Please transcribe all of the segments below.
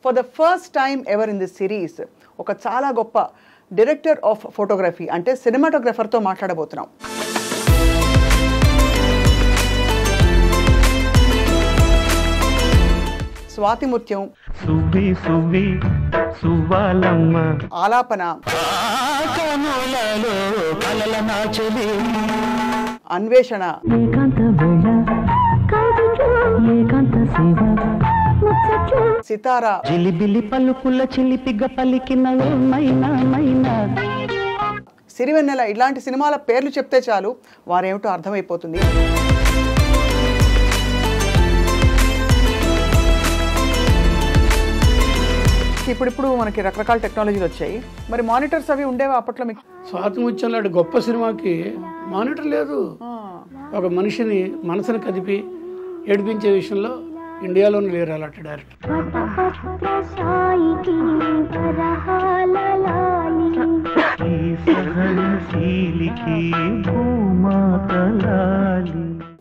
For the first time ever in this series ఒక చాలా గొప్ప డైరెక్టర్ ఆఫ్ ఫోటోగ్రఫీ అంటే సినిమాటోగ్రఫర్తో మాట్లాడబోతున్నాం. స్వాతి ముత్యం, ఆలాపన, అన్వేషణ, సితారా, జిలిబిలి పలుకుల చిలిపిగ పలికిన సిరివెన్నెల ఇలాంటి సినిమాల పేర్లు చెప్తే చాలు వారేమిటో అర్థమైపోతుంది. ఇప్పుడు మనకి రకరకాల టెక్నాలజీలు వచ్చాయి. మరి మానిటర్స్ అవి ఉండేవా అప్పట్లో మీకు? స్వాతి ముత్యం లాంటి గొప్ప సినిమాకి మానిటర్ లేదు. ఒక మనిషిని మనసుని కదిపి ఏడిపించే విషయంలో ఇండియాలోనే లేరు అలాంటి డైరెక్టర్.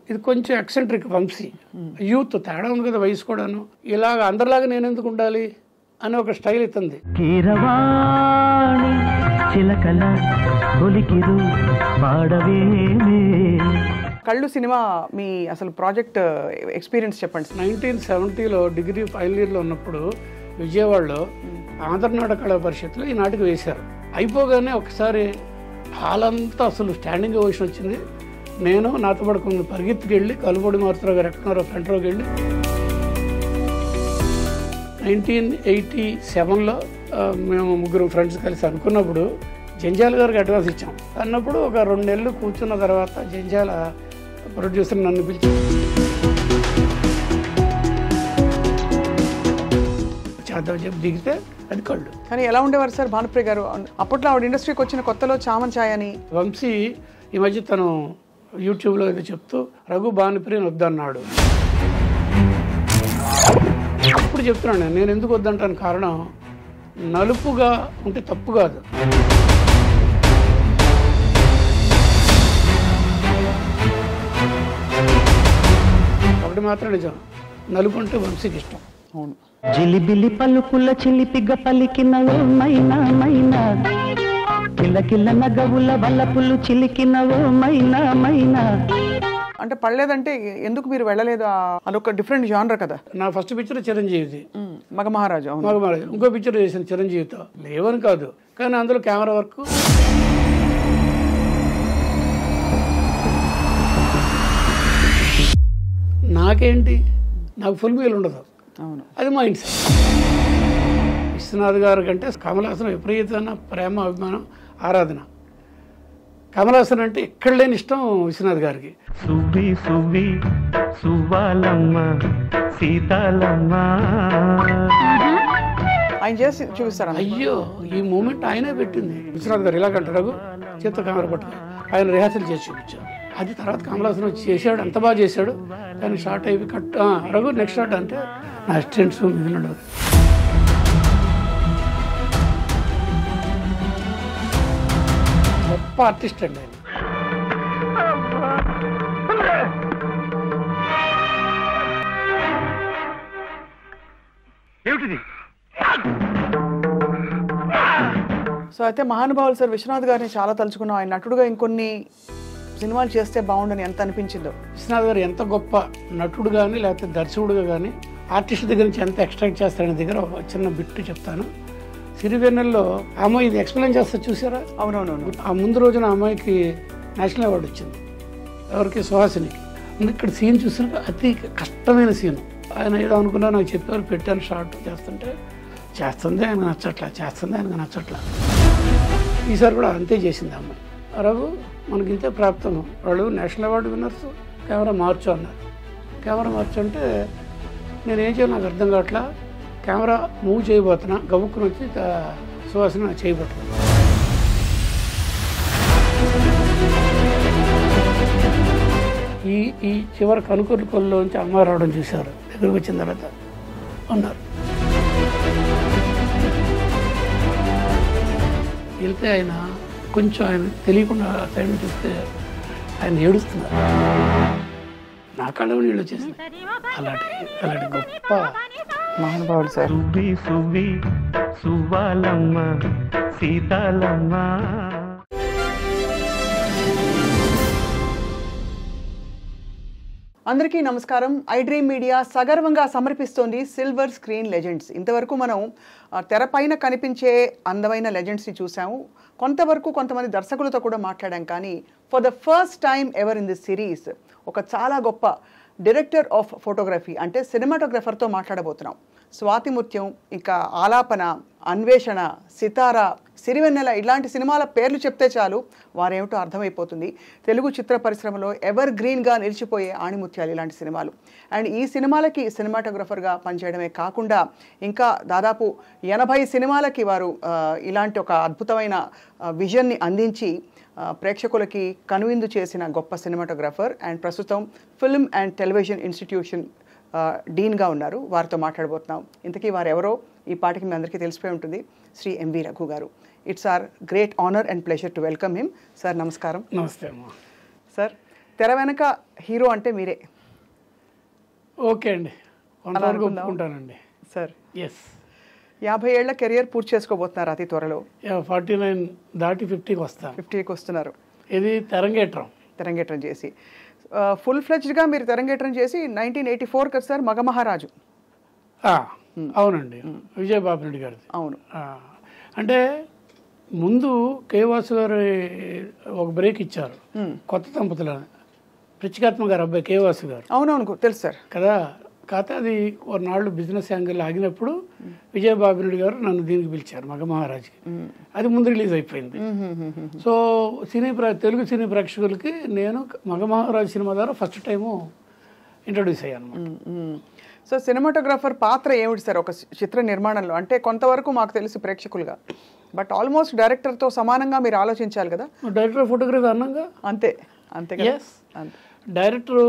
ఇది కొంచెం ఎక్సెంట్రిక్ వంశీ యూత్ తేడా ఉంది కదా, వయసు కూడాను. ఇలాగ అందరిలాగా నేను ఎందుకు ఉండాలి అని ఒక స్టైల్ ఇస్తుంది. కళ్ళు సినిమా మీ అసలు ప్రాజెక్ట్ ఎక్స్పీరియన్స్ చెప్పండి. 1970లో డిగ్రీ ఫైనల్ ఇయర్లో ఉన్నప్పుడు విజయవాడలో ఆంధ్రనాటక కళా పరిషత్లో ఈ నాటికి వేశారు. అయిపోగానే ఒకసారి హాల్ అంతా అసలు స్టాండింగ్ ఓషన్ వచ్చింది. నేను నాతో పడుకుని పరిగెత్తుకు వెళ్ళి కలుబొడి మారుతరావు గారు ఎక్కడున్నారో ఫ్రంట్ రోకి వెళ్ళి 1987లో మేము ముగ్గురు ఫ్రెండ్స్ కలిసి అనుకున్నప్పుడు జంజాల గారికి అడ్వాన్స్ ఇచ్చాం. అన్నప్పుడు ఒక 2 నెలలు కూర్చున్న తర్వాత జంజాల ప్రొడ్యూసర్ నన్ను పిలిచి చేద్దాం చెప్పి దిగితే అది కళ్ళు. కానీ ఎలా ఉండేవారు సార్ భానుప్రియ గారు? అప్పట్లో ఆవిడ ఇండస్ట్రీకి వచ్చిన కొత్తలో చామన్ ఛాయ్ అని. వంశీ ఈ మధ్య తను యూట్యూబ్లో ఏదో చెప్తూ రఘు భానుప్రియని వద్దన్నాడు. ఇప్పుడు చెప్తున్నాను నేను ఎందుకు వద్దంటాను కారణం, నలుపుగా ఉంటే తప్పు కాదు. ఒకటి మాత్రం నిజం, నలుపు అంటే వంశీకి ఇష్టం. అవును. జిలిబిలి పలుకుల చిలిపిగ పలికిన కిలకిల నగవుల వల్లపులు చిలికిన అంటే పడలేదంటే ఎందుకు మీరు వెళ్ళలేదు? అదొక డిఫరెంట్ జానర్ కదా. నా ఫస్ట్ పిక్చర్ చిరంజీవిది, మగమహారాజు. మగమహారాజు. ఇంకో పిక్చర్ చేశాను చిరంజీవితో, లేవని కాదు కానీ అందులో కెమెరా వర్క్ నాకేంటి, నాకు ఫుల్ మీల్ ఉండదు. అవును, అది మైండ్ సెట్. విశ్వనాథ్ గారి కంటే కమల్ హాసన్ విపరీతమైన ప్రేమ, అభిమానం, ఆరాధన. కమల్ హాసన్ అంటే ఎక్కడ లేని ఇష్టం విశ్వనాథ్ గారికి. ఆయన చేసి చూపిస్తారా? అయ్యో ఈ మూమెంట్ ఆయనే పెట్టింది. విశ్వనాథ్ గారు ఇలాగంటారు చేత్తో కెమెరా పట్టుకుని ఆయన రిహార్సల్ చేసి చూపించారు. అది తర్వాత కమల్ హాసన్ వచ్చి చేశాడు, అంత బాగా చేశాడు. కానీ షార్ట్ అయిపోయి కట్ రఘు నెక్స్ట్ షార్ట్ అంటే నా అసిస్టెంట్స్ మిగిలిన గొప్ప ఆర్టిస్ట్ అండి ఆయన. సో అయితే మహానుభావులు సార్ విశ్వనాథ్ గారిని చాలా తలుచుకున్నాం. ఆయన నటుడుగా ఇంకొన్ని సినిమాలు చేస్తే బాగుండని ఎంత అనిపించిందో. విశ్వనాథ్ గారు ఎంత గొప్ప నటుడు కానీ లేకపోతే దర్శకుడుగా కానీ ఆర్టిస్ట్ దగ్గర నుంచి ఎంత ఎక్స్ట్రాక్ట్ చేస్తారనే దగ్గర ఒక చిన్న బిట్టు చెప్తాను. సిరివెన్నెల్లో అమ్మాయి ఇది ఎక్స్ప్లెయిన్ చేస్తా చూసారా? అవునవునవును. ఆ ముందు రోజున అమ్మాయికి నేషనల్ అవార్డు వచ్చింది. ఎవరికి? సుహాసినికి. ఇక్కడ సీన్ చూస్తుంటే అతి కష్టమైన సీన్. ఆయన ఏదో అనుకున్నా నాకు చెప్పారు, పెట్టాను షార్ట్ చేస్తుంటే చేస్తుంది ఆయన నచ్చట్లా, చేస్తుంది ఆయనకు నచ్చట్లా. ఈసారి కూడా అంతే చేసింది అమ్మాయి. రఘు మనకి ఇంతే ప్రాప్తం, వాళ్ళు నేషనల్ అవార్డు విన్నర్స్, కెమెరా మార్చు అన్నారు. కెమెరా మార్చు అంటే నేనేం చేయాలి నాకు అర్థం కావట్లా. కెమెరా మూవ్ చేయబోతున్నా, గబుక్కుని వచ్చి సువాసన చేయబోతున్నా. ఈ చివరి కనుకొల్లు కొల్లోంచి అమ్మ రావడం చూశారు. దగ్గరకు వచ్చిన తర్వాత ఉన్నారు. వెళ్తే ఆయన కొంచెం ఆయన తెలియకుండా టైం చూస్తే ఆయన ఏడుస్తున్నారు. నా కళ్ళ నీళ్ళు వచ్చేసింది. అలాంటి గొప్ప మహానుభావులు సార్. సువ్వి సువ్వి సువ్వాలమ్మ సీతాలమ్మ. అందరికీ నమస్కారం. ఐ డ్రీమ్ మీడియా సగర్వంగా సమర్పిస్తోంది సిల్వర్ స్క్రీన్ లెజెండ్స్. ఇంతవరకు మనం తెరపైన కనిపించే అందమైన లెజెండ్స్ని చూసాము. కొంతవరకు కొంతమంది దర్శకులతో కూడా మాట్లాడాం. కానీ for the first time ever in this series ఒక చాలా గొప్ప డైరెక్టర్ ఆఫ్ ఫోటోగ్రఫీ అంటే సినిమాటోగ్రఫర్తో మాట్లాడబోతున్నాం. స్వాతి ముత్యం, ఇంకా ఆలాపన, అన్వేషణ, సితార, సిరివెన్నెల ఇలాంటి సినిమాల పేర్లు చెప్తే చాలు వారేమిటో అర్థమైపోతుంది. తెలుగు చిత్ర పరిశ్రమలో ఎవర్ గ్రీన్గా నిలిచిపోయే ఆణిముత్యాలు ఇలాంటి సినిమాలు. అండ్ ఈ సినిమాలకి సినిమాటోగ్రఫర్గా పనిచేయడమే కాకుండా ఇంకా దాదాపు 80 సినిమాలకి వారు ఇలాంటి ఒక అద్భుతమైన విజన్ని అందించి ప్రేక్షకులకి కనువిందు చేసిన గొప్ప సినిమాటోగ్రఫర్. అండ్ ప్రస్తుతం ఫిల్మ్ అండ్ టెలివిజన్ ఇన్స్టిట్యూషన్ డీన్గా ఉన్నారు. వారితో మాట్లాడబోతున్నాం. ఇంతకీ వారు ఎవరో ఈ పాటికి మీ అందరికీ తెలిసిపోయి ఉంటుంది. Shri M V Raghu garu. It's a great honour and pleasure to welcome him. Sir నమస్కారం. నమస్తే అమ్మా. సార్, తెర వెనక హీరో అంటే మీరే. ఓకే అండి, కొంతవరకు ఒప్పుకుంటానండి సార్. ఎస్. 50 ఏళ్ల కెరియర్ పూర్తి చేసుకోబోతున్నారు అతి త్వరలో. 49 దాటి 50కి వస్తాను. 50కి వస్తున్నారు. ఇది తెరంగేట్రం చేసి ఫుల్ ఫ్లెజ్డ్గా మీరు తెరంగేట్రం చేసి 1984 కదా సార్ మగమహారాజు. అవునండి, విజయబాబు రెడ్డి గారిది. అవును. అంటే ముందు కే వాసు గారు ఒక బ్రేక్ ఇచ్చారు, కొత్త దంపతులని. పిచ్చికాత్మ గారు అబ్బాయి కే వాసు గారు. అవునవును, తెలుసు సార్ కదా. కాకపోతే అది కొన్నాళ్ళు బిజినెస్ యాంగిల్ ఆగినప్పుడు విజయబాబు రెడ్డి గారు నన్ను దీనికి పిలిచారు మగమహారాజుకి. అది ముందు రిలీజ్ అయిపోయింది. సో తెలుగు సినీ ప్రేక్షకులకి నేను మగమహారాజు సినిమా ద్వారా ఫస్ట్ టైము ఇంట్రొడ్యూస్ అయ్యాను. సో సినిమాటోగ్రాఫర్ పాత్ర ఏమిటి సార్ ఒక చిత్ర నిర్మాణంలో? అంటే కొంతవరకు మాకు తెలిసి ప్రేక్షకులుగా, బట్ ఆల్మోస్ట్ డైరెక్టర్తో సమానంగా మీరు ఆలోచించాలి కదా. డైరెక్టర్ ఆఫ్ ఫోటోగ్రఫీ అన్నాగా. అంతే కదా. డైరెక్టర్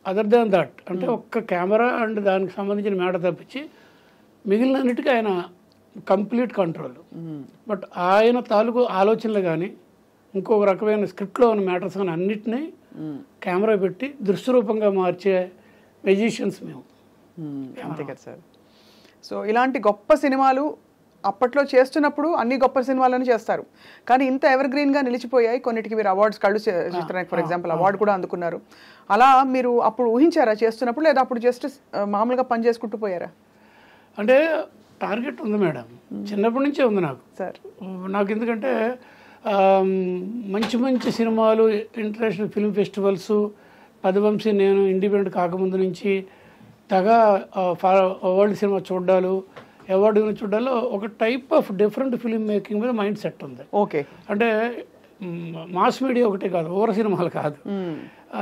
అదర్ దాన్ దట్ అంటే ఒక్క కెమెరా అండ్ దానికి సంబంధించిన మేడ తప్పించి మిగిలినన్నిటికీ ఆయన కంప్లీట్ కంట్రోల్. బట్ ఆయన తాలూకు ఆలోచనలు కానీ ఇంకొక రకమైన స్క్రిప్ట్లో ఉన్న మ్యాటర్స్ కానీ అన్నిటినీ కెమెరా పెట్టి దృశ్యరూపంగా మార్చే మెజిషియన్స్ మేము. అంతే కదా సార్. సో ఇలాంటి గొప్ప సినిమాలు అప్పట్లో చేస్తున్నప్పుడు అన్ని గొప్ప సినిమాలను చేస్తారు, కానీ ఇంత ఎవర్ గ్రీన్గా నిలిచిపోయాయి. కొన్నిటికి మీరు అవార్డ్స్ కళ్ళు చిత్రానికి ఫర్ ఎగ్జాంపుల్ అవార్డు కూడా అందుకున్నారు. అలా మీరు అప్పుడు ఊహించారా చేస్తున్నప్పుడు, లేదా అప్పుడు జస్ట్ మామూలుగా పని చేసుకుంటూ పోయారా? అంటే టార్గెట్ ఉంది మేడం, చిన్నప్పటి నుంచే ఉంది నాకు సార్. నాకు ఎందుకంటే మంచి మంచి సినిమాలు, ఇంటర్నేషనల్ ఫిల్మ్ ఫెస్టివల్స్, పదవంశీ నేను ఇండిపెండెంట్ కాకముందు నుంచి తగా వరల్డ్ సినిమా చూడాలు, అవార్డు చూడాలో ఒక type of different film making మీద మైండ్ సెట్ ఉంది. ఓకే. అంటే మాస్ మీడియా ఒకటే కాదు, ఓవర్ సినిమాలు కాదు,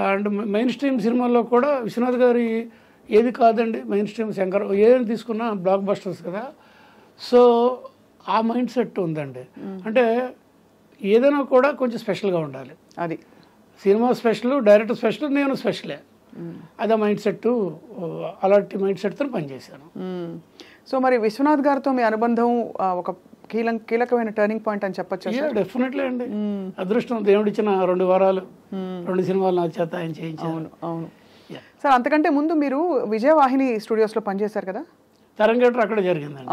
అండ్ మెయిన్ స్ట్రీమ్ సినిమాల్లో కూడా విశ్వనాథ్ గారి ఏది కాదండి, మెయిన్ స్ట్రీమ్ శంకర్ ఏదైనా తీసుకున్నా బ్లాక్ బస్టర్స్ కదా. సో ఆ మైండ్ సెట్ ఉందండి. అంటే ఏదైనా కూడా కొంచెం స్పెషల్గా ఉండాలి. అది సినిమా స్పెషల్, డైరెక్టర్ స్పెషల్, నేను స్పెషలే. అదే మైండ్ సెట్, అలాంటి మైండ్ సెట్తో పనిచేశాను. సో మరి విశ్వనాథ్ గారితో మీ అనుబంధం ఒక కీలకమైన టర్నింగ్ పాయింట్ అని చెప్పొచ్చు. డెఫినెట్లీ అండి. అదృష్టం దేవుడు ఇచ్చిన 2 వారాలు 2 సినిమాలు నా చేత ఆయన చేయించారు. అవును అవును సార్. అంతకంటే ముందు మీరు విజయవాహిని స్టూడియోస్లో పనిచేశారు కదా. తెరంగేట్రం అక్కడ జరిగిందండి.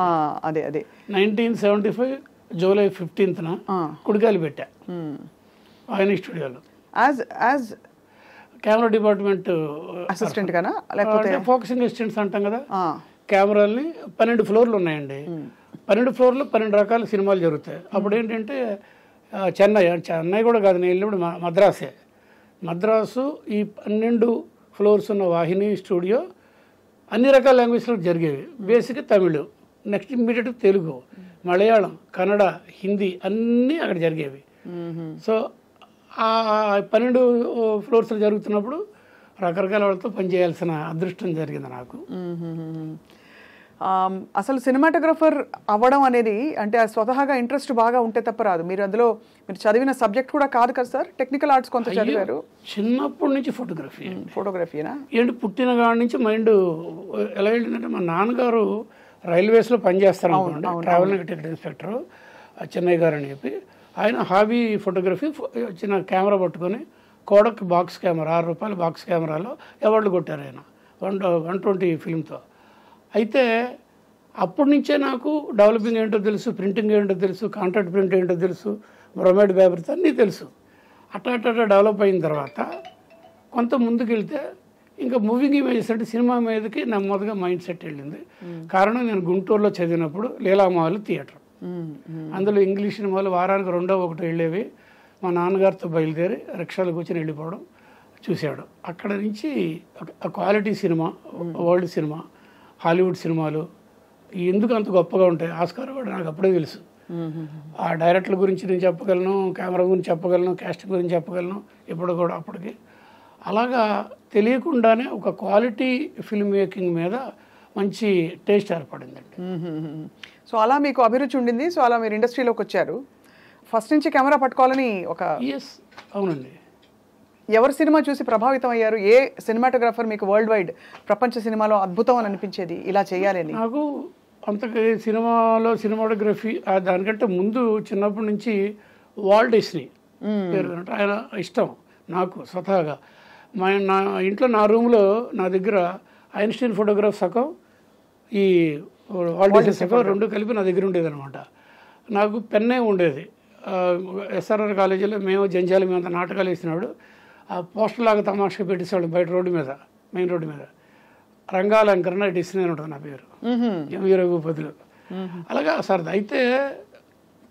అదే అదే 1975 జూలై 15న కుడికాయలు పెట్టా వాహిని స్టూడియోలో యాజ్ కెమెరా డిపార్ట్మెంట్ అసిస్టెంట్ గానా, లేకపోతే ఫోకసింగ్ అసిస్టెంట్స్ అంటాం కదా. కెమెరాల్ని 12 ఫ్లోర్లు ఉన్నాయండి. 12 ఫ్లోర్లు 12 రకాల సినిమాలు జరుగుతాయి. అప్పుడు ఏంటంటే చెన్నై కూడా కాదు, నేను వెళ్ళినప్పుడు మద్రాసు ఈ 12 ఫ్లోర్స్ ఉన్న వాహిని స్టూడియో అన్ని రకాల లాంగ్వేజ్లో జరిగేవి. బేసిక్గా తమిళ్, నెక్స్ట్ ఇమ్మీడియట్ తెలుగు, మలయాళం, కన్నడ, హిందీ అన్నీ అక్కడ జరిగేవి. సో ఆ 12 ఫ్లోర్స్లో జరుగుతున్నప్పుడు రకరకాల వాళ్ళతో పనిచేయాల్సిన అదృష్టం జరిగింది నాకు. అసలు సినిమాటోగ్రఫర్ అవ్వడం అనేది అంటే స్వతహాగా ఇంట్రెస్ట్ బాగా ఉంటే తప్ప రాదు. మీరు అందులో మీరు చదివిన సబ్జెక్ట్ కూడా కాదు కదా సార్, టెక్నికల్ ఆర్ట్స్ కొంత చదివారు. చిన్నప్పటి నుంచి ఫోటోగ్రఫీనా ఏంటి, పుట్టిన కాడి నుంచి మైండ్ ఎలా వెళ్ళిందంటే, మా నాన్నగారు రైల్వేస్లో పనిచేస్తారు అనుకోండి, ట్రావెల్ టికెట్ ఇన్స్పెక్టర్ చెన్నై గారు అని చెప్పి. ఆయన హాబీ ఫోటోగ్రఫీ, చిన్న కెమెరా పట్టుకొని కోడక్ బాక్స్ కెమెరా ₹6 బాక్స్ కెమెరాలో అవార్డులు కొట్టారు ఆయన 120 ఫిల్మ్తో. అయితే అప్పటి నుంచే నాకు డెవలపింగ్ ఏంటో తెలుసు, ప్రింటింగ్ ఏంటో తెలుసు, కాంట్రాక్ట్ ప్రింట్ ఏంటో తెలుసు, బ్రోమైడ్ పేపర్స్ అన్నీ తెలుసు. అట్లా డెవలప్ అయిన తర్వాత కొంత ముందుకెళ్తే ఇంకా మూవింగ్ ఇమేజెస్ అంటే సినిమా మీదకి నెమ్మదిగా మైండ్ సెట్ వెళ్ళింది. కారణం నేను గుంటూరులో చదివినప్పుడు లీలామాల్ థియేటర్, అందులో ఇంగ్లీష్ సినిమాలు వారానికి 2-1 వెళ్ళేవి. మా నాన్నగారితో బయలుదేరి రిక్షాలో కూర్చొని వెళ్ళిపోవడం చూశాడు. అక్కడ నుంచి quality cinema, world cinema, Hollywood సినిమాలు ఎందుకు అంత గొప్పగా ఉంటాయి, ఆస్కార్ కూడా నాకు అప్పుడే తెలుసు. ఆ డైరెక్టర్ల గురించి నేను చెప్పగలను, కెమెరా గురించి చెప్పగలను, కాస్టింగ్ గురించి చెప్పగలను. ఇప్పుడు కూడా అప్పటికి అలాగా తెలియకుండానే ఒక క్వాలిటీ ఫిల్మ్ మేకింగ్ మీద మంచి టేస్ట్ ఏర్పడిందండి. సో అలా మీకు అభిరుచి ఉండింది. సో అలా మీరు ఇండస్ట్రీలోకి వచ్చారు. ఫస్ట్ నుంచి కెమెరా పట్టుకోవాలని ఒక ఎస్, అవునండి. ఎవరి సినిమా చూసి ప్రభావితం అయ్యారు? ఏ సినిమాటోగ్రాఫర్ మీకు వరల్డ్ వైడ్ ప్రపంచ సినిమాలో అద్భుతం అని అనిపించేది, ఇలా చేయాలని? నాకు అంతకు సినిమాలో సినిమాటోగ్రఫీ దానికంటే ముందు చిన్నప్పటి నుంచి వాల్ట్ డిస్నీ పేరు ఆయన ఇష్టం నాకు స్వతహాగా. నా ఇంట్లో నా రూమ్లో నా దగ్గర ఐన్స్టీన్ ఫోటోగ్రాఫ్ సగం, ఈ వాల్ట్ డిస్నీ సగం 2 కలిపి నా దగ్గర ఉండేది అనమాట. నాకు పెన్నే ఉండేది. ఎస్ఆర్ఆర్ కాలేజీలో మేము జంజాల మీద నాటకాలు వేసినాడు. ఆ పోస్టర్ లాగా తమాషగా పెట్టేసేవాడు బయట రోడ్డు మీద, మెయిన్ రోడ్డు మీద. రంగాలంకరణ డిస్నీ అని ఉంటుంది నా పేరు, రఘుపతిలో. అలాగా సరదా. అయితే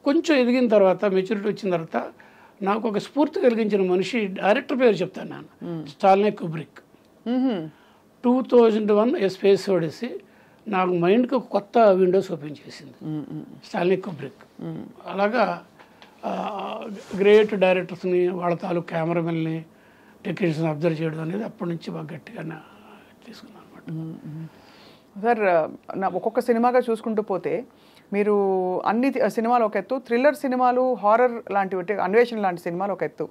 కొంచెం ఎదిగిన తర్వాత, మెచ్యూరిటీ వచ్చిన తర్వాత నాకు ఒక స్ఫూర్తి కలిగించిన మనిషి, డైరెక్టర్ పేరు చెప్తాను నేను, స్టాన్లీ కుబ్రిక్. 2001 ఏ స్పేస్ ఓడిసి నాకు మైండ్కి ఒక కొత్త విండోస్ ఓపెన్ చేసింది స్టాన్లీ కుబ్రిక్. అలాగా గ్రేట్ డైరెక్టర్స్ని, వాళ్ళ తాలూకు కెమెరామెన్ని, టెక్నీషియన్స్ అబ్జర్వ్ చేయడం అనేది అప్పటి నుంచి బాగా గట్టిగా తీసుకున్నాను అనమాట. సార్, ఒక్కొక్క సినిమాగా చూసుకుంటూ పోతే మీరు అన్ని సినిమాలు ఒక ఎత్తు, థ్రిల్లర్ సినిమాలు, హారర్ లాంటివి, అన్వేషణ లాంటి సినిమాలు ఒక ఎత్తు.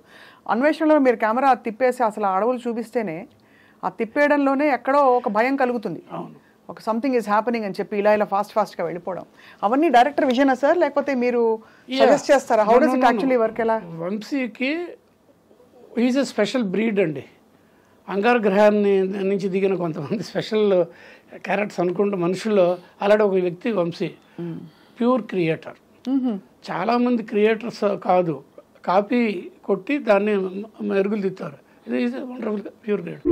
అన్వేషణలో మీరు కెమెరా తిప్పేసి అసలు అడవులు చూపిస్తేనే ఆ తిప్పేయడంలోనే ఎక్కడో ఒక భయం కలుగుతుంది, ఒక సంథింగ్ ఈజ్ హ్యాపెనింగ్ అని చెప్పి ఇలా ఫాస్ట్గా వెళ్ళిపోవడం. అవన్నీ డైరెక్టర్ విజనా సార్, లేకపోతే మీరు సజెస్ట్ చేస్తారా? How does it actually work? ఎలా? వంశీకి ఈజ్ ఎ స్పెషల్ బ్రీడ్ అండి. అంగార గ్రహాన్ని నుంచి దిగిన కొంతమంది స్పెషల్ క్యారెక్టర్స్ అనుకుంటే మనుషుల్లో అలాంటి ఒక వ్యక్తి వంశీ. Pure creator. చాలామంది క్రియేటర్స్ కాదు, కాపీ కొట్టి దాన్ని మెరుగులు దిస్తారు. ఇది ఈజ్ వండర్ఫుల్ ప్యూర్ క్రియేటర్.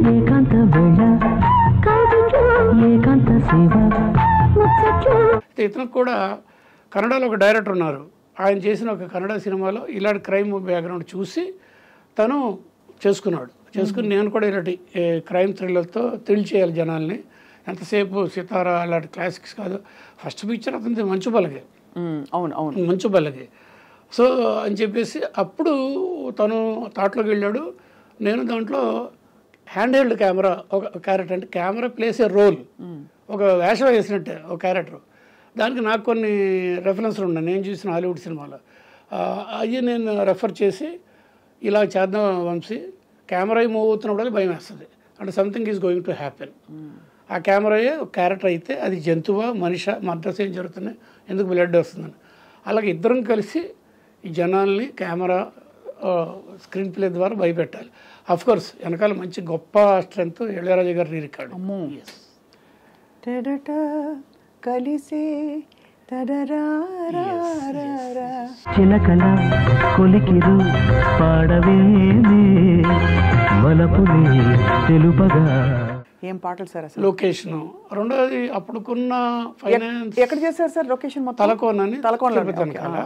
ఇతనికి కూడా కన్నడలో ఒక డైరెక్టర్ ఉన్నారు. ఆయన చేసిన ఒక కన్నడ సినిమాలో ఇలాంటి క్రైమ్ బ్యాక్గ్రౌండ్ చూసి తను చేసుకుని నేను కూడా ఇలాంటి క్రైమ్ థ్రిల్లర్తో థ్రిల్ చేయాలి జనాల్ని. ఎంతసేపు సితారా అలాంటి క్లాసిక్స్ కాదు. ఫస్ట్ పిక్చర్ అతనిది మంచు బలగే. అవును, మంచు బలగే. సో అని చెప్పేసి అప్పుడు తను థాట్లోకి వెళ్ళాడు. నేను దాంట్లో హ్యాండ్ హెల్డ్ కెమెరా, ఒక క్యారెక్టర్ అంటే కెమెరా ప్లేస్ ఏ రోల్, ఒక వేషం వేసినట్టే ఒక క్యారెక్టర్. దానికి నాకు కొన్ని రెఫరెన్స్లు ఉన్నాయి నేను చూసిన హాలీవుడ్ సినిమాలో. అవి నేను రెఫర్ చేసి ఇలా చేద్దాం వంశీ, కెమెరా మూవ్ అవుతున్నప్పుడు భయం వేస్తుంది, అంటే something is going to happen. ఆ కెమెరాయే ఒక క్యారెక్టర్ అయితే అది జంతువా మనిషి, మర్డర్స్ ఏం జరుగుతున్నాయి, ఎందుకు బ్లడ్ వస్తుందని. అలాగే ఇద్దరం కలిసి ఈ జనాల్ని కెమెరా స్క్రీన్ ప్లే ద్వారా భయపెట్టాలి. అఫ్కోర్స్ వెనకాల మంచి గొప్ప స్ట్రెంగ్త్ ఇళయరాజా గారి రికార్డు. కలిసే చిలకల కొలికిరు పాడవేనే వలపులే తెలుపగా. ఏం పాటలు సార్ అసలు. లొకేషన్ రెండోది అప్పుడుకున్న ఫైనాన్స్. ఎక్కడ చేశారు సార్ లొకేషన్? తలకోనని, తలకోన.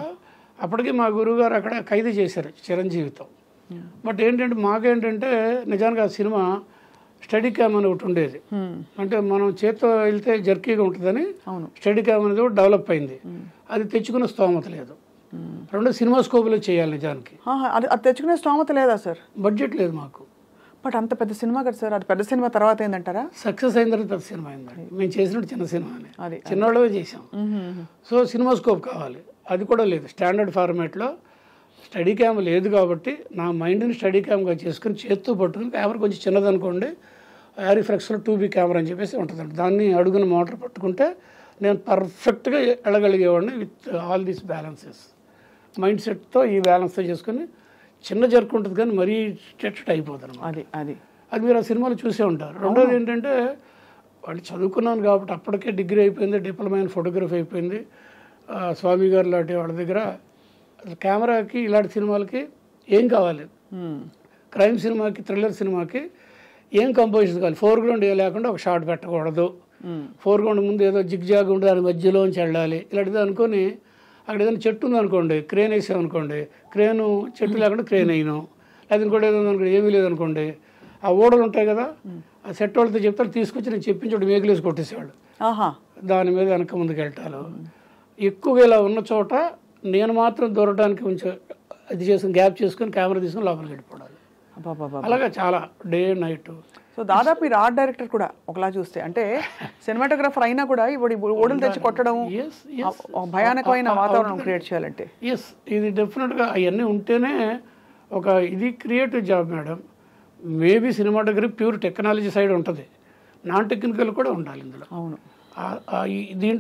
అప్పటికి మా గురువు గారు అక్కడ ఖైదు చేశారు చిరంజీవితో. బట్ ఏంటంటే మాకేంటంటే నిజానికి ఆ సినిమా స్టడీ క్యామ్ అని ఒకటి ఉండేది. అంటే మనం చేత్తో వెళ్తే జర్కీగా ఉంటుందని స్టడీ క్యామ్ అనేది కూడా డెవలప్ అయింది. అది తెచ్చుకునే స్తోమత లేదు. రెండు సినిమా స్కోప్లో చేయాలి నిజానికి. అది తెచ్చుకునే స్తోమత లేదా సార్? బడ్జెట్ లేదు మాకు. బట్ అంత పెద్ద సినిమా కదా సార్. అది పెద్ద సినిమా తర్వాత ఏంటంటారా? సక్సెస్ అయిన తర్వాత పెద్ద సినిమా అయిందండి. మేము చేసినట్టు చిన్న సినిమాని, అది చిన్నవాళ్ళే చేసాం. సో సినిమా స్కోప్ కావాలి, అది కూడా లేదు. స్టాండర్డ్ ఫార్మాట్లో స్టడీ క్యామ్ లేదు కాబట్టి నా మైండ్ని స్టడీ క్యామ్గా చేసుకుని చేత్తో పట్టుకుని, కెమెరా కొంచెం చిన్నదనుకోండి, యారిఫ్లెక్స్లో 2B కెమెరా అని చెప్పేసి ఉంటుందండి. దాన్ని అడుగున మోటార్ పట్టుకుంటే నేను పర్ఫెక్ట్గా వెళ్ళగలిగేవాడిని with all these balances. Mind సెట్తో ఈ బ్యాలెన్స్తో చేసుకుని చిన్న జర్క్ ఉంటుంది కానీ మరీ స్ట్రెచ్డ్ అయిపోతుంది. అది మీరు ఆ సినిమాలో చూసే ఉంటారు. రెండోది ఏంటంటే వాళ్ళు చదువుకున్నాను కాబట్టి అప్పటికే డిగ్రీ అయిపోయింది, డిప్లొమా ఇన్ ఫోటోగ్రఫీ అయిపోయింది. స్వామి గారు లాంటి వాళ్ళ దగ్గర అసలు కెమెరాకి ఇలాంటి సినిమాలకి ఏం కావాలి, క్రైమ్ సినిమాకి థ్రిల్లర్ సినిమాకి ఏం కంపోజిషన్ కావాలి, ఫోర్గ్రౌండ్ ఏ లేకుండా ఒక షాట్ పెట్టకూడదు, ఫోర్గ్రౌండ్ ముందు ఏదో జిగ్జాగ్ ఉండి దాని మధ్యలోంచి వెళ్ళాలి ఇలాంటిది అనుకొని అక్కడ ఏదైనా చెట్టు ఉందనుకోండి క్రేన్ వేసామనుకోండి, క్రేను చెట్టు లేకుండా క్రేన్ అయినాం, లేదా ఇంకోటి ఏదో అనుకోండి ఏమీ లేదనుకోండి ఆ ఓడలు ఉంటాయి కదా ఆ సెట్ వాళ్ళతో చెప్తారు తీసుకొచ్చి నేను చెప్పించోడు మేకులేసి కొట్టేసేవాళ్ళు, దాని మీద వెనక ముందుకు వెళ్ళటాలు. ఎక్కువగా ఇలా ఉన్న చోట నేను మాత్రం దూరడానికి కొంచెం అది చేసుకుని గ్యాప్ చేసుకుని కెమెరా తీసుకుని లోపలికి వెళ్ళిపోవాలి. అలాగా చాలా డే నైట్. సో దాదాపు ఈ ఆర్ట్ డైరెక్టర్ కూడా ఒకలా చూస్తే అంటే సినిమాటోగ్రాఫర్ అయినా కూడా ఇప్పుడు ఓడలు తెచ్చి కొట్టడం భయానకమైన వాతావరణం క్రియేట్ చేయాలంటే ఎస్ ఇది డెఫినెట్గా అవన్నీ ఉంటేనే ఒక ఇది creative job madam. Maybe cinematography pure technology side ఉంటుంది, నాన్ టెక్నికల్ కూడా ఉండాలి ఇందులో. అవును దీంట్లో